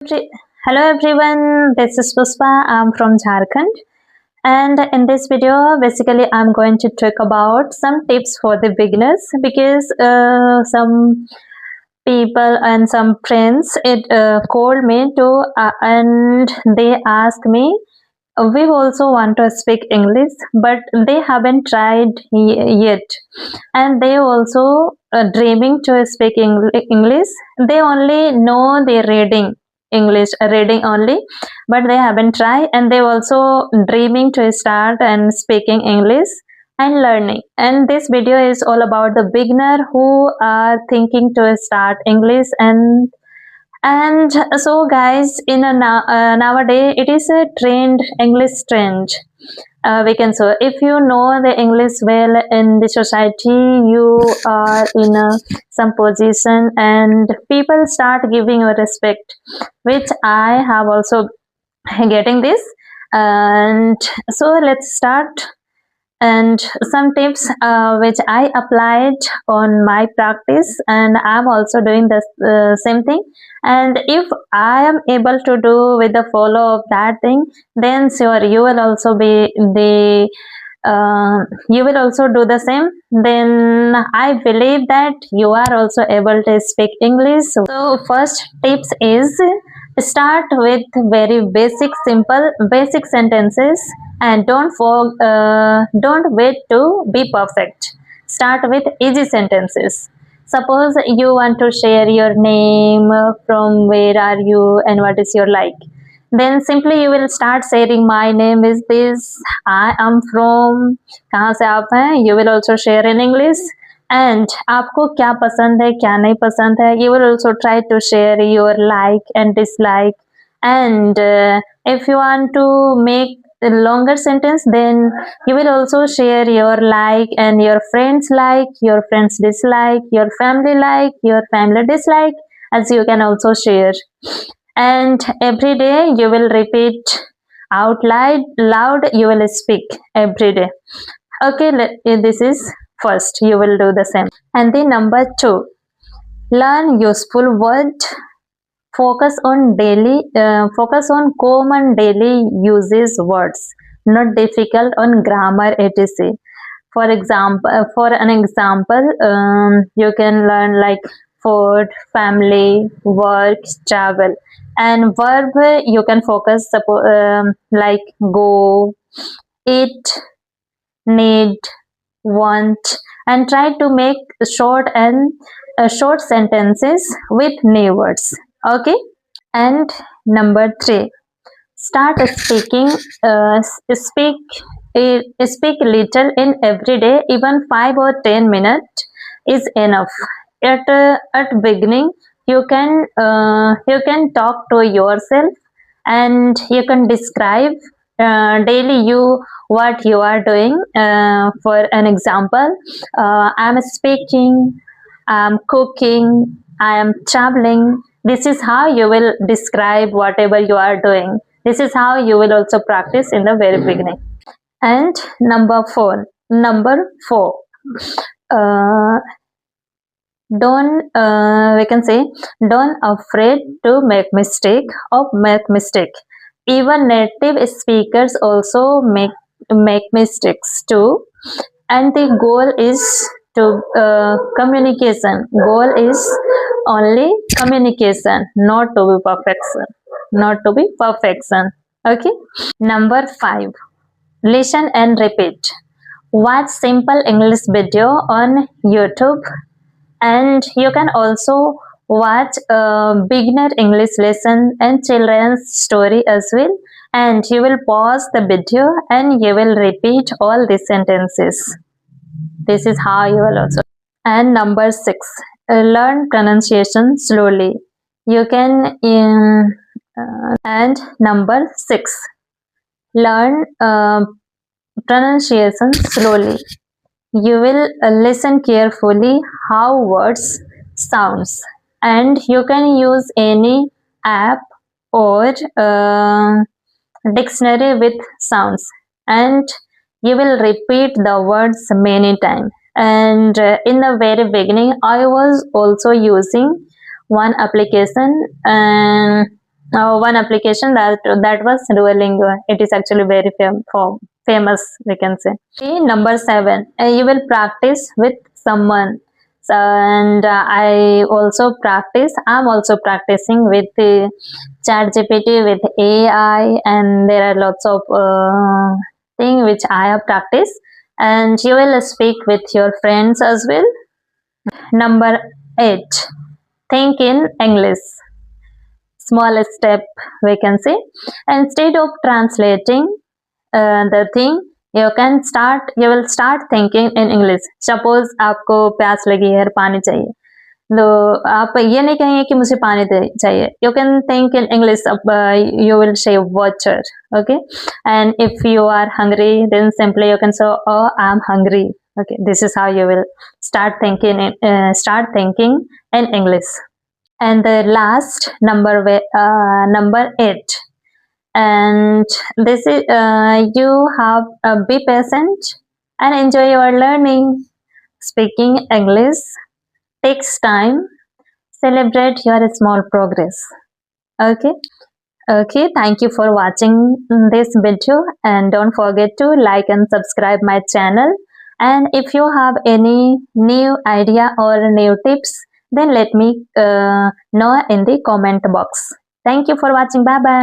Hello everyone, this is Puspa. I'm from Jharkhand, and in this video basically I'm going to talk about some tips for the beginners because some people and some friends called me to and they asked me we also want to speak English, but they haven't tried yet, and they also dreaming to speak English. They only know the reading English, reading only, but they haven't tried, and they also dreaming to start and speaking English and learning. And this video is all about the beginner who are thinking to start English and so guys in a nowadays it is a trend, English trend. We can say if you know the English well in the society, you are in some position and people start giving you respect, which I have also getting this. And so let's start, and some tips which I applied on my practice, and I'm also doing the same thing. And if I am able to do with the follow of that thing, then sure you will also be the you will also do the same. Then I believe that you are also able to speak English. So first tips is start with very basic, simple, basic sentences, and don't wait to be perfect. Start with easy sentences. Suppose you want to share your name, from where are you, and what is your like. Then simply you will start saying my name is this, I am from, कहाँ से आप हैं. You will also share in English. And आपको क्या पसंद है क्या नहीं पसंद है, you will also try to share your like and dislike. And if you want to make a longer sentence, then you will also share your like and your friends like, your friends dislike, your family dislike, as you can also share. And every day you will repeat out loud, you will speak every day. Okay, this is first, you will do the same. And the number 2, learn useful word. Focus on common daily uses words, not difficult on grammar etc. For example, you can learn like food, family, work, travel. And verb you can focus like go, eat, need, want, and try to make short sentences with new words. Okay. And number 3, start speaking. Speak little in every day. Even 5 or 10 minutes is enough. At beginning, you can talk to yourself, and you can describe daily what you are doing. For an example, I'm speaking, I'm cooking, I am traveling. This is how you will describe whatever you are doing. This is how you will also practice in the very beginning. And number 4, uh, don't we can say don't afraid to make mistake. Even native speakers also make mistakes too, and the goal is to communication. Goal is only communication, not to be perfection. Okay. Number 5, listen and repeat. Watch simple English video on YouTube, and you can also watch a beginner English lesson and children's story as well. And you will pause the video and you will repeat all the sentences. This is how you will also. And number 6, learn pronunciation slowly. You can and number 6, learn pronunciation slowly. You will listen carefully how words sounds, and you can use any app or dictionary with sounds, and you will repeat the words many times. And in the very beginning I was also using one application, and one application that was Duolingo. It is actually very famous, we can say. Okay, number 7, you will practice with someone. So, and I'm also practicing with chat gpt, with AI, and there are lots of things which I have practiced, and you will speak with your friends as well. Number 8, think in English. Small step, we can say. Instead of translating the thing, you will start thinking in English. Suppose आपको प्यास लगी है, पानी चाहिए, तो आप ये नहीं कहेंगे कि मुझे पानी चाहिए. You can think in English. You will say water. Okay, and if you are hungry, then simply you can say, oh, I'm hungry. Okay, this is how you will start thinking in English. And the last number 8, and this is you have be patient and enjoy your learning. Speaking English takes time. Celebrate your small progress. Okay, thank you for watching this video, and don't forget to like and subscribe my channel. And if you have any new idea or new tips, then let me know in the comment box. Thank you for watching. Bye bye.